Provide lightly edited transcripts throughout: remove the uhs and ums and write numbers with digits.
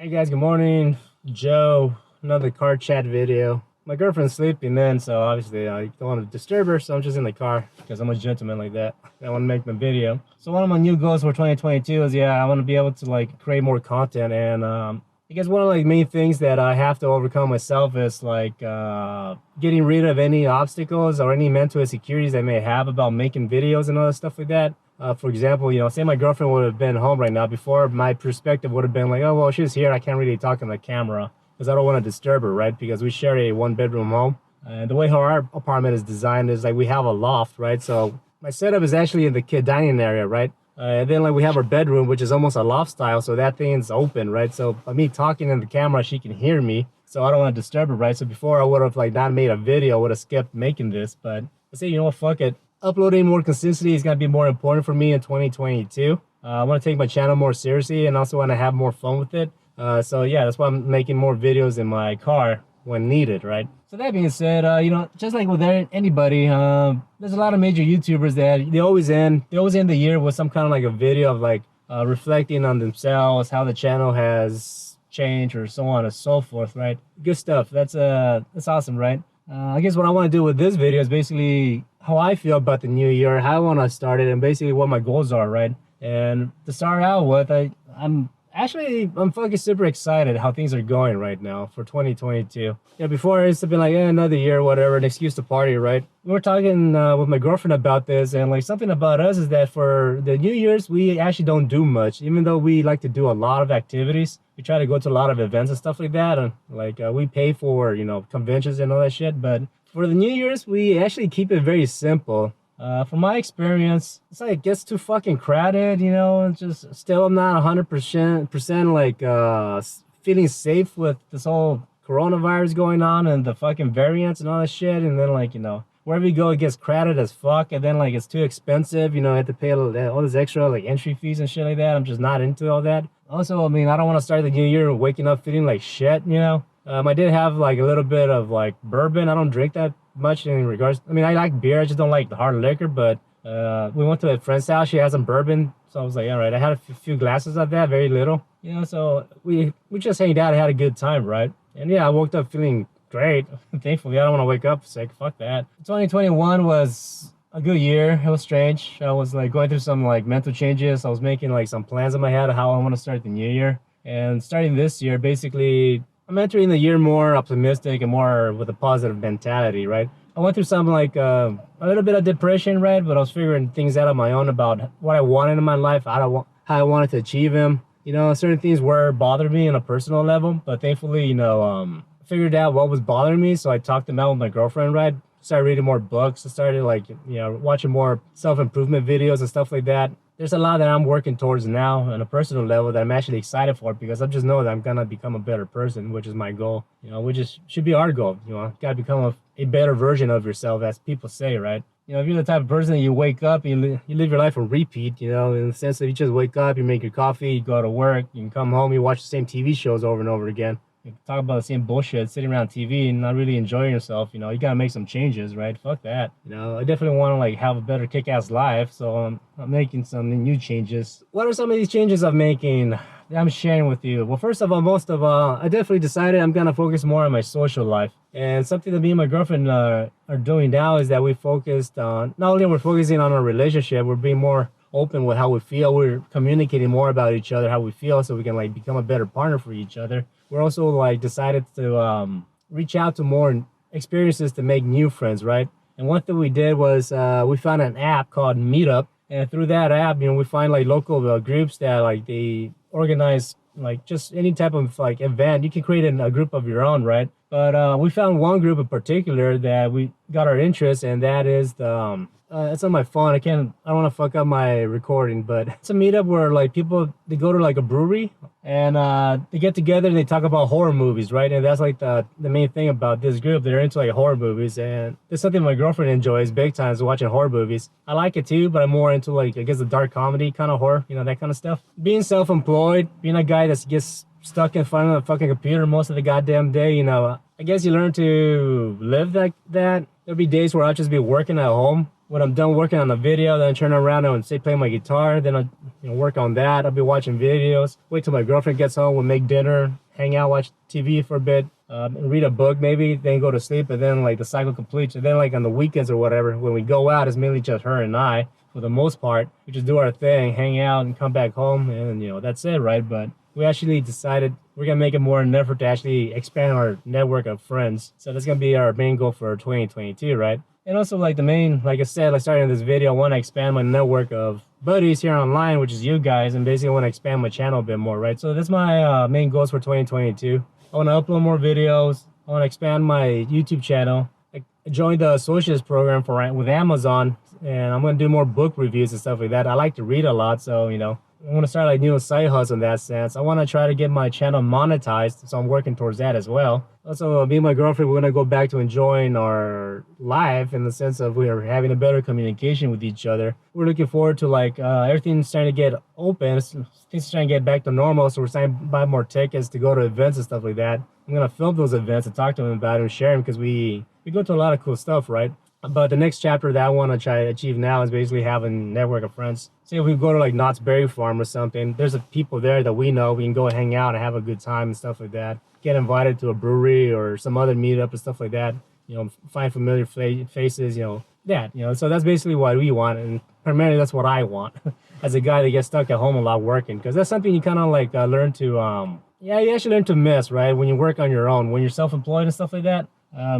Hey guys, good morning. Joe, another car chat video. My girlfriend's sleeping then, so obviously I don't want to disturb her, so I'm just in the car because I'm a gentleman like that. I want to make my video. So one of my new goals for 2022 is, I want to be able to like create more content, and I guess one of the main things that I have to overcome myself is like getting rid of any obstacles or any mental insecurities I may have about making videos and other stuff like that. For example, say my girlfriend would have been home right now. Before, my perspective would have been like, oh, well, she's here. I can't really talk on the camera because I don't want to disturb her, right? Because we share a one-bedroom home. And the way how our apartment is designed is like we have a loft, right? So my setup is actually in the kid dining area, right? And then like we have our bedroom, which is almost a loft style. So that thing's open, right? So by me talking in the camera, she can hear me. So I don't want to disturb her, right? So before I would have like not made a video, I would have skipped making this. But I say, you know what, fuck it. Uploading more consistently is going to be more important for me in 2022. I want to take my channel more seriously and also want to have more fun with it. So yeah, that's why I'm making more videos in my car when needed, right? So that being said, just like with anybody, there's a lot of major YouTubers that they always end the year with some kind of like a video of like reflecting on themselves, how the channel has changed or so on and so forth, right? Good stuff. That's awesome, right? I guess what I want to do with this video is basically how I feel about the new year, how I want to start it, and basically what my goals are, right? And to start out with, I'm fucking super excited how things are going right now for 2022. Yeah, before it's been like, another year, whatever, an excuse to party, right? We were talking with my girlfriend about this, and like something about us is that for the New Year's, we actually don't do much, even though we like to do a lot of activities. We try to go to a lot of events and stuff like that, and like we pay for, conventions and all that shit, but for the New Year's, we actually keep it very simple. From my experience, it's like it gets too fucking crowded, it's just still I'm not 100% like feeling safe with this whole coronavirus going on and the fucking variants and all that shit. And then like, wherever you go, it gets crowded as fuck. And then like it's too expensive, I have to pay all this extra like entry fees and shit like that. I'm just not into all that. Also, I mean, I don't want to start the new year waking up feeling like shit, I did have like a little bit of like bourbon. I don't drink that much in regards. I mean, I like beer. I just don't like the hard liquor. But we went to a friend's house. She had some bourbon, so I was like, all right. I had a few glasses of that, very little. So we just hanged out, had a good time, right? And yeah, I woke up feeling great. Thankfully, I don't want to wake up sick. Fuck that. 2021 was a good year. It was strange. I was like going through some like mental changes. I was making like some plans in my head of how I want to start the new year. And starting this year, basically, I'm entering the year more optimistic and more with a positive mentality, right? I went through something like a little bit of depression, right? But I was figuring things out on my own about what I wanted in my life, how I wanted to achieve them. Certain things were bothering me on a personal level, but thankfully, figured out what was bothering me. So I talked them out with my girlfriend, right? Started reading more books. I started like, watching more self-improvement videos and stuff like that. There's a lot that I'm working towards now on a personal level that I'm actually excited for because I just know that I'm gonna become a better person, which is my goal. Which is should be our goal. Gotta become a better version of yourself, as people say, right? If you're the type of person that you wake up, you live your life on repeat, in the sense that you just wake up, you make your coffee, you go to work, you can come home, you watch the same TV shows over and over again. You talk about the same bullshit, sitting around TV and not really enjoying yourself. You gotta make some changes, right? Fuck that. I definitely want to like have a better kick-ass life, so I'm making some new changes. What are some of these changes I'm making that I'm sharing with you? Well, first of all, I definitely decided I'm gonna focus more on my social life. And something that me and my girlfriend are doing now is that we focused on, not only we're focusing on our relationship, we're being more open with how we feel. We're communicating more about each other, how we feel, so we can like become a better partner for each other. We're also like decided to reach out to more experiences to make new friends, right? And one thing we did was we found an app called Meetup, and through that app, we find like local groups that like they organize like just any type of like event. You can create a group of your own, right? But we found one group in particular that we got our interest, and that is the it's on my phone. I don't want to fuck up my recording, but it's a meetup where like people, they go to like a brewery and they get together and they talk about horror movies, right? And that's like the main thing about this group. They're into like horror movies, and it's something my girlfriend enjoys big time, is watching horror movies. I like it too, but I'm more into like, I guess, the dark comedy kind of horror, that kind of stuff. Being self-employed, being a guy that gets stuck in front of the fucking computer most of the goddamn day, I guess you learn to live like that. There'll be days where I'll just be working at home when I'm done working on the video, then I turn around and say play my guitar. Then I work on that. I'll be watching videos. Wait till my girlfriend gets home. We'll make dinner, hang out, watch TV for a bit, read a book maybe, then go to sleep. And then like the cycle completes. And then like on the weekends or whatever, when we go out, it's mainly just her and I for the most part. We just do our thing, hang out, and come back home, and that's it, right? But we actually decided we're gonna make it more an effort to actually expand our network of friends. So that's gonna be our main goal for 2022, right? And also like like I said, like starting this video, I want to expand my network of buddies here online, which is you guys, and basically I want to expand my channel a bit more, right? So that's my main goals for 2022. I want to upload more videos. I want to expand my YouTube channel. I joined the associates program with Amazon, and I'm gonna do more book reviews and stuff like that. I like to read a lot, so I want to start like new side hustle in that sense. I want to try to get my channel monetized, so I'm working towards that as well. Also, me and my girlfriend, we're going to go back to enjoying our life in the sense of we are having a better communication with each other. We're looking forward to like everything's starting to get open, things are starting to get back to normal, so we're starting to buy more tickets to go to events and stuff like that. I'm going to film those events and talk to them about it and share them because we go to a lot of cool stuff, right? But the next chapter that I want to try to achieve now is basically having a network of friends. Say if we go to like Knott's Berry Farm or something, there's people there that we know. We can go hang out and have a good time and stuff like that. Get invited to a brewery or some other meetup and stuff like that. Find familiar faces, so that's basically what we want. And primarily that's what I want as a guy that gets stuck at home a lot working. Because that's something you kind of like learn to, you actually learn to miss, right? When you work on your own, when you're self-employed and stuff like that.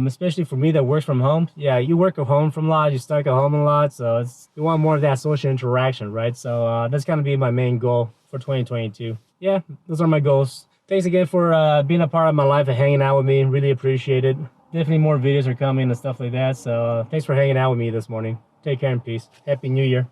Especially for me that works from home. Yeah, you work at home from a lot, you're stuck at home a lot, so you want more of that social interaction, right? So that's gonna be my main goal for 2022. Yeah, those are my goals. Thanks again for being a part of my life and hanging out with me. Really appreciate it. Definitely more videos are coming and stuff like that. So thanks for hanging out with me this morning. Take care and peace. Happy New Year.